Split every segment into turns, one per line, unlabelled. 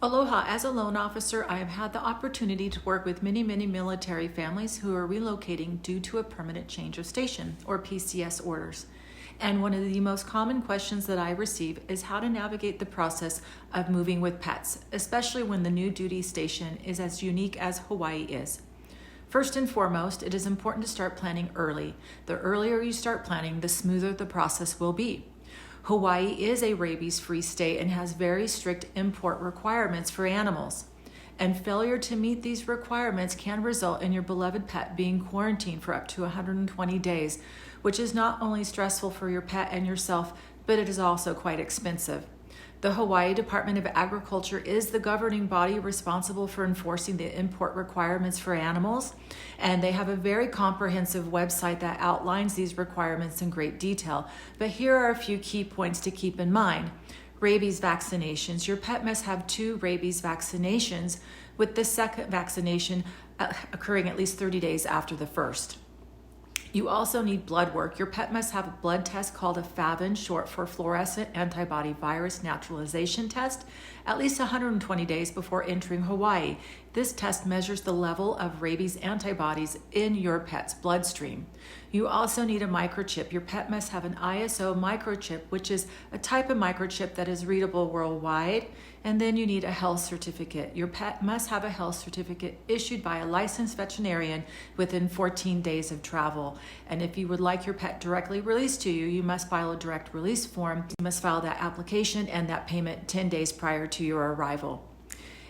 Aloha, as a loan officer, I have had the opportunity to work with many military families who are relocating due to a permanent change of station, or PCS orders. And one of the most common questions that I receive is how to navigate the process of moving with pets, especially when the new duty station is as unique as Hawaii is. First and foremost, it is important to start planning early. The earlier you start planning, the smoother the process will be. Hawaii is a rabies-free state and has very strict import requirements for animals. And failure to meet these requirements can result in your beloved pet being quarantined for up to 120 days, which is not only stressful for your pet and yourself, but it is also quite expensive. The Hawaii Department of Agriculture is the governing body responsible for enforcing the import requirements for animals, and they have a very comprehensive website that outlines these requirements in great detail. But here are a few key points to keep in mind. Rabies vaccinations. Your pet must have 2 rabies vaccinations, with the second vaccination occurring at least 30 days after the first. You also need blood work. Your pet must have a blood test called a FAVN, short for fluorescent antibody virus naturalization test, at least 120 days before entering Hawaii. This test measures the level of rabies antibodies in your pet's bloodstream. You also need a microchip. Your pet must have an ISO microchip, which is a type of microchip that is readable worldwide. And then you need a health certificate. Your pet must have a health certificate issued by a licensed veterinarian within 14 days of travel. And if you would like your pet directly released to you, you must file a direct release form. You must file that application and that payment 10 days prior to your arrival.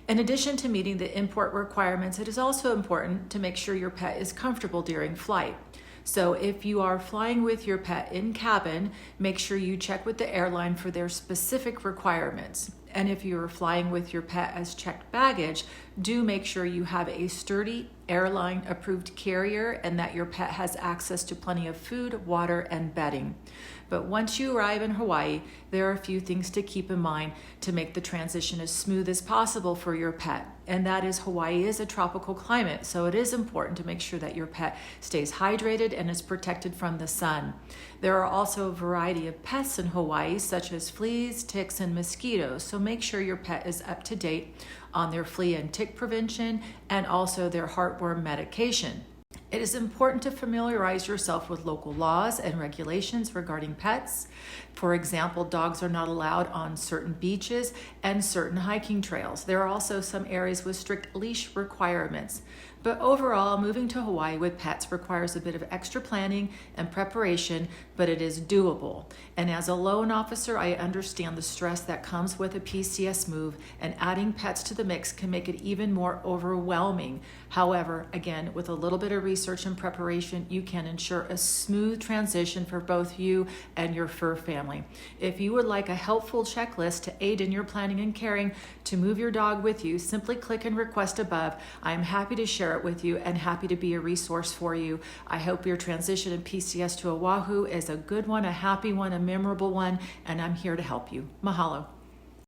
In addition to meeting the import requirements, it is also important to make sure your pet is comfortable during flight. So if you are flying with your pet in cabin, make sure you check with the airline for their specific requirements. And if you are flying with your pet as checked baggage, do make sure you have a sturdy airline approved carrier and that your pet has access to plenty of food, water, and bedding. But once you arrive in Hawaii, there are a few things to keep in mind to make the transition as smooth as possible for your pet. And that is, Hawaii is a tropical climate, so it is important to make sure that your pet stays hydrated and is protected from the sun. There are also a variety of pests in Hawaii, such as fleas, ticks, and mosquitoes, so make sure your pet is up to date on their flea and tick prevention and also their heartworm medication. It is important to familiarize yourself with local laws and regulations regarding pets. For example, dogs are not allowed on certain beaches and certain hiking trails. There are also some areas with strict leash requirements. But overall, moving to Hawaii with pets requires a bit of extra planning and preparation, but it is doable. And as a loan officer, I understand the stress that comes with a PCS move, and adding pets to the mix can make it even more overwhelming. However, again, with a little bit of research and preparation, you can ensure a smooth transition for both you and your fur family. If you would like a helpful checklist to aid in your planning and caring to move your dog with you, simply click and request above. I am happy to share it with you and happy to be a resource for you. I hope your transition in PCS to Oahu is a good one, a happy one, a memorable one, and I'm here to help you. Mahalo.